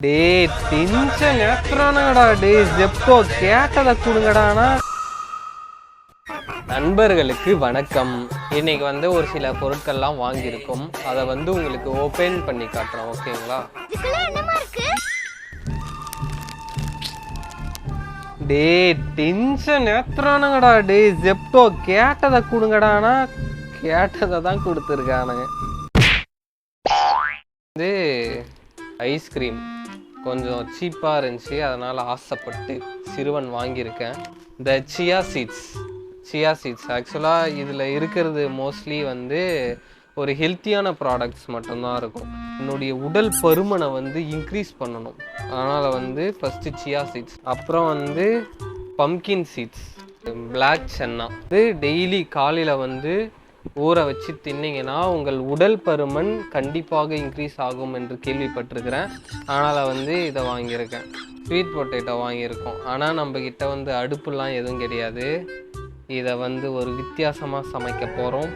டேய் டென்ஷன் ஏத்துறானுங்கடா. டேய் ஜெப்டோ கேட்டதை கொடுங்கடானா. நண்பர்களுக்கு வணக்கம். இன்னைக்கு ஒரு சில பொருட்கள்லாம் வாங்கியிருக்கோம். அதை உங்களுக்கு ஓபன் பண்ணி காட்டுறோம். ஓகேங்களா? டேய் டென்ஷன் ஏத்துறானுங்கடா. டேய் ஜெப்டோ கேட்டதை கொடுங்கடானா. கேட்டதை தான் கொடுத்துருக்கானுங்க. ஐஸ்கிரீம் கொஞ்சம் சீப்பாக இருந்துச்சு, அதனால் ஆசைப்பட்டு சிறுவன் வாங்கியிருக்கேன். இந்த சியா சீட்ஸ் ஆக்சுவலாக இதில் இருக்கிறது மோஸ்ட்லி ஒரு ஹெல்த்தியான ப்ராடக்ட்ஸ் மட்டும்தான் இருக்கும். என்னுடைய உடல் பருமனை இன்க்ரீஸ் பண்ணணும். அதனால் ஃபஸ்ட்டு சியா சீட்ஸ், அப்புறம் pumpkin seeds, black chana. Daily காலையில் ஊற வச்சு தின்னீங்கன்னா உங்கள் உடல் பருமன் கண்டிப்பாக இன்க்ரீஸ் ஆகும் என்று கேள்விப்பட்டிருக்கிறேன். அதனால் இதை வாங்கியிருக்கேன். ஸ்வீட் பொட்டேட்டோ வாங்கியிருக்கோம். ஆனால் நம்மக்கிட்ட அடுப்புலாம் எதுவும் கிடையாது. இதை ஒரு வித்தியாசமாக சமைக்க போகிறோம்.